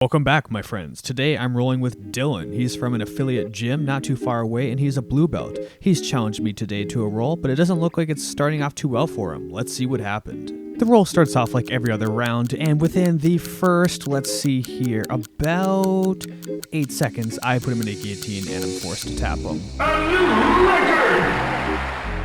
Welcome back, my friends. Today I'm rolling with Dillon. He's from an affiliate gym not too far away and he's a blue belt. He's challenged me today to a roll, but it doesn't look like it's starting off too well for him. Let's see what happened. The roll starts off like every other round, and within the first, let's see here, about 8 seconds, I put him in a guillotine and I'm forced to tap him. A new record!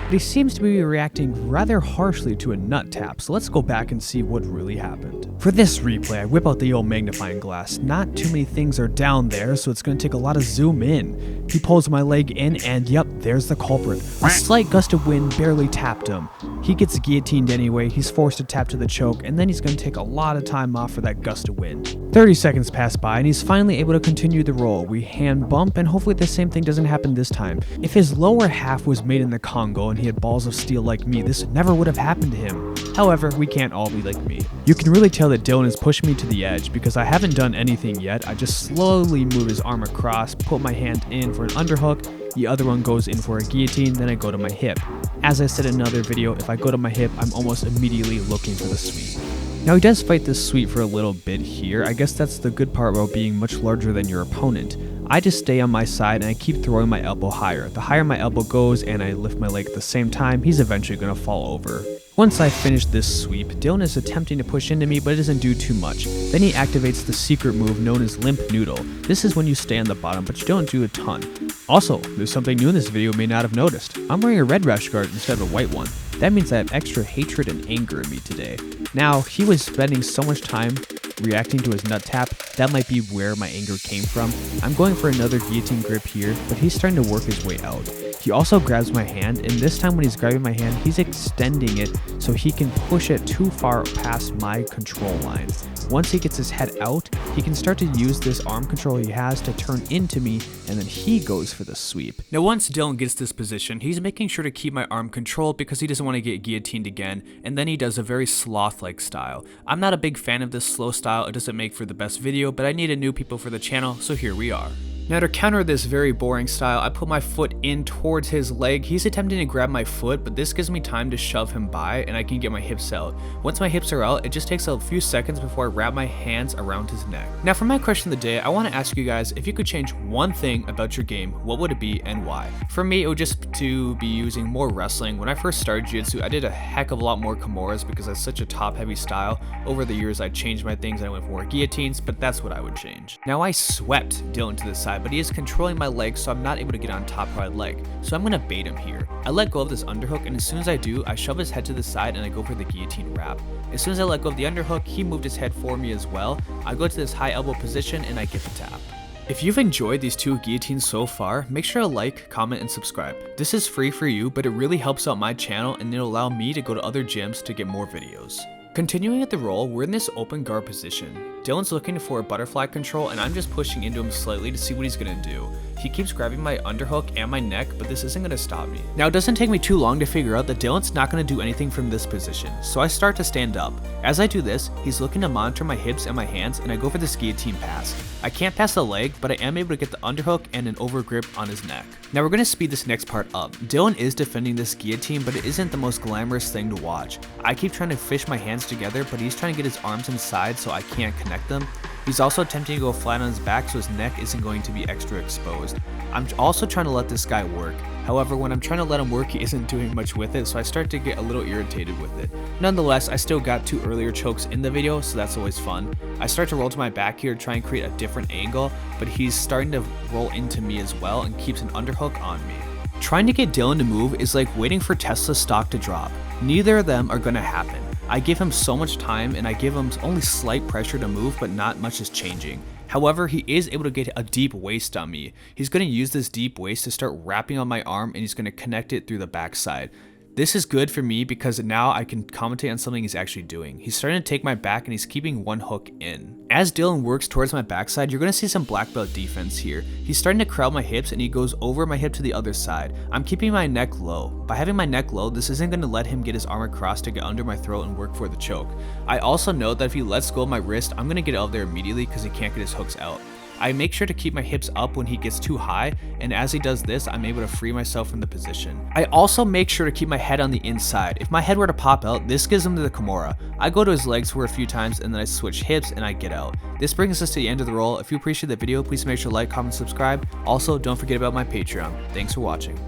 But he seems to be reacting rather harshly to a nut tap, so let's go back and see what really happened. For this replay, I whip out the old magnifying glass. Not too many things are down there, so it's going to take a lot of zoom in. He pulls my leg in, and yep, there's the culprit. A slight gust of wind barely tapped him. He gets guillotined anyway, he's forced to tap to the choke, and then he's going to take a lot of time off for that gust of wind. 30 seconds pass by, and he's finally able to continue the roll. We hand bump, and hopefully the same thing doesn't happen this time. If his lower half was made in the Congo and he had balls of steel like me, this never would have happened to him. However, we can't all be like me. You can really tell that Dillon is pushing me to the edge because I haven't done anything yet. I just slowly move his arm across, put my hand in for an underhook, the other one goes in for a guillotine, then I go to my hip. As I said in another video, if I go to my hip, I'm almost immediately looking for the sweep. Now he does fight this sweep for a little bit here. I guess that's the good part about being much larger than your opponent. I just stay on my side and I keep throwing my elbow higher. The higher my elbow goes and I lift my leg at the same time, he's eventually going to fall over. Once I finish this sweep, Dillon is attempting to push into me, but it doesn't do too much. Then he activates the secret move known as limp noodle. This is when you stay on the bottom, but you don't do a ton. Also, there's something new in this video you may not have noticed. I'm wearing a red rash guard instead of a white one. That means I have extra hatred and anger in me today. Now, he was spending so much time reacting to his nut tap, that might be where my anger came from. I'm going for another guillotine grip here, but he's starting to work his way out. He also grabs my hand, and this time when he's grabbing my hand, he's extending it so he can push it too far past my control line. Once he gets his head out, he can start to use this arm control he has to turn into me, and then he goes for the sweep. Now once Dillon gets this position, he's making sure to keep my arm controlled because he doesn't want to get guillotined again, and then he does a very sloth-like style. I'm not a big fan of this slow style, it doesn't make for the best video, but I needed new people for the channel, so here we are. Now to counter this very boring style, I put my foot in towards his leg. He's attempting to grab my foot, but this gives me time to shove him by and I can get my hips out. Once my hips are out, it just takes a few seconds before I wrap my hands around his neck. Now for my question of the day, I want to ask you guys, if you could change one thing about your game, what would it be and why? For me, it would just to be using more wrestling. When I first started jiu-jitsu, I did a heck of a lot more kimuras because it's such a top-heavy style. Over the years, I changed my things, I went for more guillotines, but that's what I would change. Now I swept Dillon to the side, but he is controlling my legs, so I'm not able to get on top of my leg. So I'm gonna bait him here. I let go of this underhook, and as soon as I do, I shove his head to the side and I go for the guillotine wrap. As soon as I let go of the underhook, he moved his head for me as well. I go to this high elbow position and I get the tap. If you've enjoyed these two guillotines so far, make sure to like, comment, and subscribe. This is free for you, but it really helps out my channel and it'll allow me to go to other gyms to get more videos. Continuing at the roll, we're in this open guard position. Dillon's looking for a butterfly control and I'm just pushing into him slightly to see what he's gonna do. He keeps grabbing my underhook and my neck, but this isn't gonna stop me. Now it doesn't take me too long to figure out that Dillon's not gonna do anything from this position, so I start to stand up. As I do this, he's looking to monitor my hips and my hands and I go for this guillotine pass. I can't pass the leg, but I am able to get the underhook and an overgrip on his neck. Now we're gonna speed this next part up. Dillon is defending this guillotine, but it isn't the most glamorous thing to watch. I keep trying to fish my hands together, but he's trying to get his arms inside so I can't connect them. He's also attempting to go flat on his back so his neck isn't going to be extra exposed. I'm also trying to let this guy work. However, when I'm trying to let him work, he isn't doing much with it, so I start to get a little irritated with it. Nonetheless, I still got 2 earlier chokes in the video, so that's always fun. I start to roll to my back here to try and create a different angle, but he's starting to roll into me as well and keeps an underhook on me. Trying to get Dillon to move is like waiting for Tesla's stock to drop. Neither of them are going to happen. I give him so much time and I give him only slight pressure to move, but not much is changing. However, he is able to get a deep waist on me. He's going to use this deep waist to start wrapping on my arm and he's going to connect it through the backside. This is good for me because now I can commentate on something he's actually doing. He's starting to take my back and he's keeping one hook in. As Dillon works towards my backside, you're going to see some black belt defense here. He's starting to crowd my hips and he goes over my hip to the other side. I'm keeping my neck low. By having my neck low, this isn't going to let him get his arm across to get under my throat and work for the choke. I also know that if he lets go of my wrist, I'm going to get out of there immediately because he can't get his hooks out. I make sure to keep my hips up when he gets too high, and as he does this, I'm able to free myself from the position. I also make sure to keep my head on the inside. If my head were to pop out, this gives him to the Kimura. I go to his legs for a few times and then I switch hips and I get out. This brings us to the end of the roll. If you appreciate the video, please make sure to like, comment, subscribe. Also, don't forget about my Patreon. Thanks for watching.